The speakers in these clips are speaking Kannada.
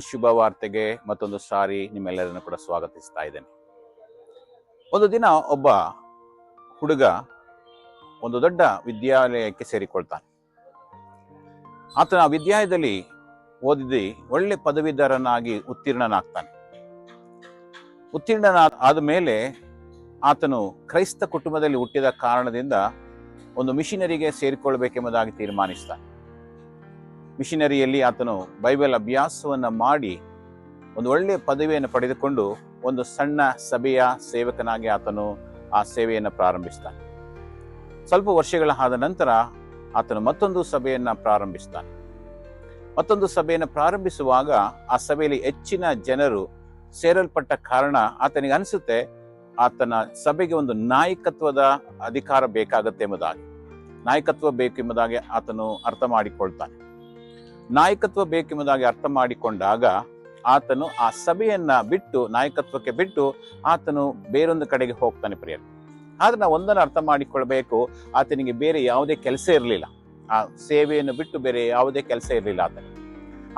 ಶುಭವಾರ್ತೆಗೆ ಮತ್ತೊಂದು ಸಾರಿ ನಿಮ್ಮೆಲ್ಲರನ್ನು ಕೂಡ ಸ್ವಾಗತಿಸ್ತಾ ಇದ್ದೇನೆ. ಒಂದು ದಿನ ಒಬ್ಬ ಹುಡುಗ ಒಂದು ದೊಡ್ಡ ವಿದ್ಯಾಲಯಕ್ಕೆ ಸೇರಿಕೊಳ್ತಾನೆ. ಆತನ ವಿದ್ಯಾಲಯದಲ್ಲಿ ಓದಿದಿ ಒಳ್ಳೆ ಪದವೀಧರನಾಗಿ ಉತ್ತೀರ್ಣನಾಗ್ತಾನೆ. ಆದ ಮೇಲೆ ಆತನು ಕ್ರೈಸ್ತ ಕುಟುಂಬದಲ್ಲಿ ಹುಟ್ಟಿದ ಕಾರಣದಿಂದ ಒಂದು ಮಿಷನರಿಗೆ ಸೇರಿಕೊಳ್ಬೇಕೆಂಬುದಾಗಿ ತೀರ್ಮಾನಿಸ್ತಾನೆ. ಮಿಷನರಿಯಲ್ಲಿ ಆತನು ಬೈಬಲ್ ಅಭ್ಯಾಸವನ್ನ ಮಾಡಿ ಒಂದು ಒಳ್ಳೆಯ ಪದವಿಯನ್ನು ಪಡೆದುಕೊಂಡು ಒಂದು ಸಣ್ಣ ಸಭೆಯ ಸೇವಕನಾಗಿ ಆತನು ಆ ಸೇವೆಯನ್ನು ಪ್ರಾರಂಭಿಸ್ತಾನೆ. ಸ್ವಲ್ಪ ವರ್ಷಗಳ ಆದ ನಂತರ ಆತನು ಮತ್ತೊಂದು ಸಭೆಯನ್ನ ಪ್ರಾರಂಭಿಸ್ತಾನೆ. ಮತ್ತೊಂದು ಸಭೆಯನ್ನು ಪ್ರಾರಂಭಿಸುವಾಗ ಆ ಸಭೆಯಲ್ಲಿ ಹೆಚ್ಚಿನ ಜನರು ಸೇರಲ್ಪಟ್ಟ ಕಾರಣ ಆತನಿಗೆ ಅನಿಸುತ್ತೆ ಆತನ ಸಭೆಗೆ ಒಂದು ನಾಯಕತ್ವದ ಅಧಿಕಾರ ಬೇಕಾಗತ್ತೆ ಎಂಬುದಾಗಿ, ನಾಯಕತ್ವ ಬೇಕೆಂಬುದಾಗಿ ಆತನು ಅರ್ಥ ಮಾಡಿಕೊಳ್ತಾನೆ. ನಾಯಕತ್ವ ಬೇಕೆಂಬುದಾಗಿ ಅರ್ಥ ಮಾಡಿಕೊಂಡಾಗ ಆತನು ಆ ಸಭೆಯನ್ನ ಬಿಟ್ಟು, ನಾಯಕತ್ವಕ್ಕೆ ಬಿಟ್ಟು ಆತನು ಬೇರೊಂದು ಕಡೆಗೆ ಹೋಗ್ತಾನೆ ಪ್ರಿಯರೇ. ಆದ್ರೆ ನಾವು ಒಂದನ್ನು ಅರ್ಥ ಮಾಡಿಕೊಳ್ಬೇಕು, ಆತನಿಗೆ ಬೇರೆ ಯಾವುದೇ ಕೆಲಸ ಇರಲಿಲ್ಲ. ಆ ಸೇವೆಯನ್ನು ಬಿಟ್ಟು ಬೇರೆ ಯಾವುದೇ ಕೆಲಸ ಇರಲಿಲ್ಲ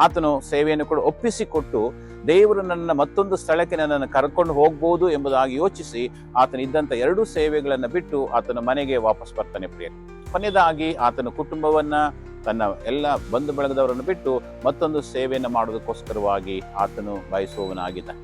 ಆತನು ಸೇವೆಯನ್ನು ಕೂಡ ಒಪ್ಪಿಸಿಕೊಟ್ಟು ದೇವರು ನನ್ನ ಮತ್ತೊಂದು ಸ್ಥಳಕ್ಕೆ ನನ್ನನ್ನು ಕರ್ಕೊಂಡು ಹೋಗ್ಬೋದು ಎಂಬುದಾಗಿ ಯೋಚಿಸಿ ಆತನ ಇದ್ದಂತ 2 ಸೇವೆಗಳನ್ನು ಬಿಟ್ಟು ಆತನ ಮನೆಗೆ ವಾಪಸ್ ಬರ್ತಾನೆ ಪ್ರಿಯರೇ. ಕೊನೆಯದಾಗಿ ಆತನ ಕುಟುಂಬವನ್ನ, ತನ್ನ ಎಲ್ಲ ಬಂಧು ಬಳಗದವರನ್ನು ಬಿಟ್ಟು ಮತ್ತೊಂದು ಸೇವೆಯನ್ನು ಮಾಡೋದಕ್ಕೋಸ್ಕರವಾಗಿ ಆತನು ಬಯಸುವವನಾಗಿದ್ದಾನೆ.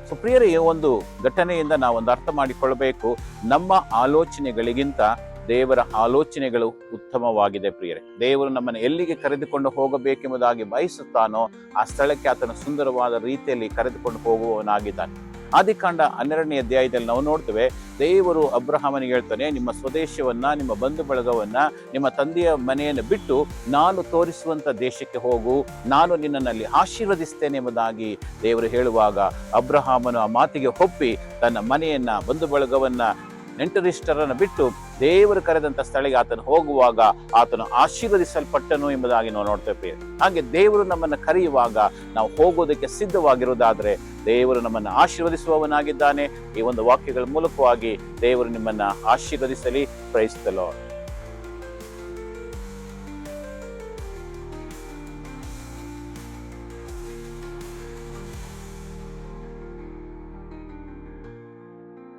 ಸೊ ಪ್ರಿಯರೇ, ಒಂದು ಘಟನೆಯಿಂದ ನಾವು ಒಂದು ಅರ್ಥ ಮಾಡಿಕೊಳ್ಳಬೇಕು, ನಮ್ಮ ಆಲೋಚನೆಗಳಿಗಿಂತ ದೇವರ ಆಲೋಚನೆಗಳು ಉತ್ತಮವಾಗಿದೆ ಪ್ರಿಯರೇ. ದೇವರು ನಮ್ಮನ್ನು ಎಲ್ಲಿಗೆ ಕರೆದುಕೊಂಡು ಹೋಗಬೇಕೆಂಬುದಾಗಿ ಬಯಸುತ್ತಾನೋ ಆ ಸ್ಥಳಕ್ಕೆ ಆತನ ಸುಂದರವಾದ ರೀತಿಯಲ್ಲಿ ಕರೆದುಕೊಂಡು ಹೋಗುವವನಾಗಿದ್ದಾನೆ. ಆದಿಕಾಂಡ 12ನೇ ಅಧ್ಯಾಯದಲ್ಲಿ ನಾವು ನೋಡ್ತೇವೆ, ದೇವರು ಅಬ್ರಹಾಮನಿಗೆ ಹೇಳ್ತಾನೆ, ನಿಮ್ಮ ಸ್ವದೇಶವನ್ನ, ನಿಮ್ಮ ಬಂಧು ಬಳಗವನ್ನ, ನಿಮ್ಮ ತಂದೆಯ ಮನೆಯನ್ನು ಬಿಟ್ಟು ನಾನು ತೋರಿಸುವಂತ ದೇಶಕ್ಕೆ ಹೋಗು, ನಾನು ನಿನ್ನಲ್ಲಿ ಆಶೀರ್ವದಿಸ್ತೇನೆ ಎಂಬುದಾಗಿ ದೇವರು ಹೇಳುವಾಗ ಅಬ್ರಹಾಮನು ಆ ಮಾತಿಗೆ ಒಪ್ಪಿ ತನ್ನ ಮನೆಯನ್ನ, ಬಂಧು ಬಳಗವನ್ನ, ನೆಂಟರಿಷ್ಟರನ್ನು ಬಿಟ್ಟು ದೇವರು ಕರೆದಂತ ಸ್ಥಳಕ್ಕೆ ಆತನು ಹೋಗುವಾಗ ಆತನು ಆಶೀರ್ವದಿಸಲ್ಪಟ್ಟನು ಎಂಬುದಾಗಿ ನಾವು ನೋಡ್ತೇವೆ. ಹಾಗೆ ದೇವರು ನಮ್ಮನ್ನು ಕರೆಯುವಾಗ ನಾವು ಹೋಗೋದಕ್ಕೆ ಸಿದ್ಧವಾಗಿರುವುದಾದ್ರೆ ದೇವರು ನಮ್ಮನ್ನು ಆಶೀರ್ವದಿಸುವವನಾಗಿದ್ದಾನೆ. ಈ ಒಂದು ವಾಕ್ಯಗಳ ಮೂಲಕವಾಗಿ ದೇವರು ನಿಮ್ಮನ್ನ ಆಶೀರ್ವದಿಸಲಿ. Praise the lord.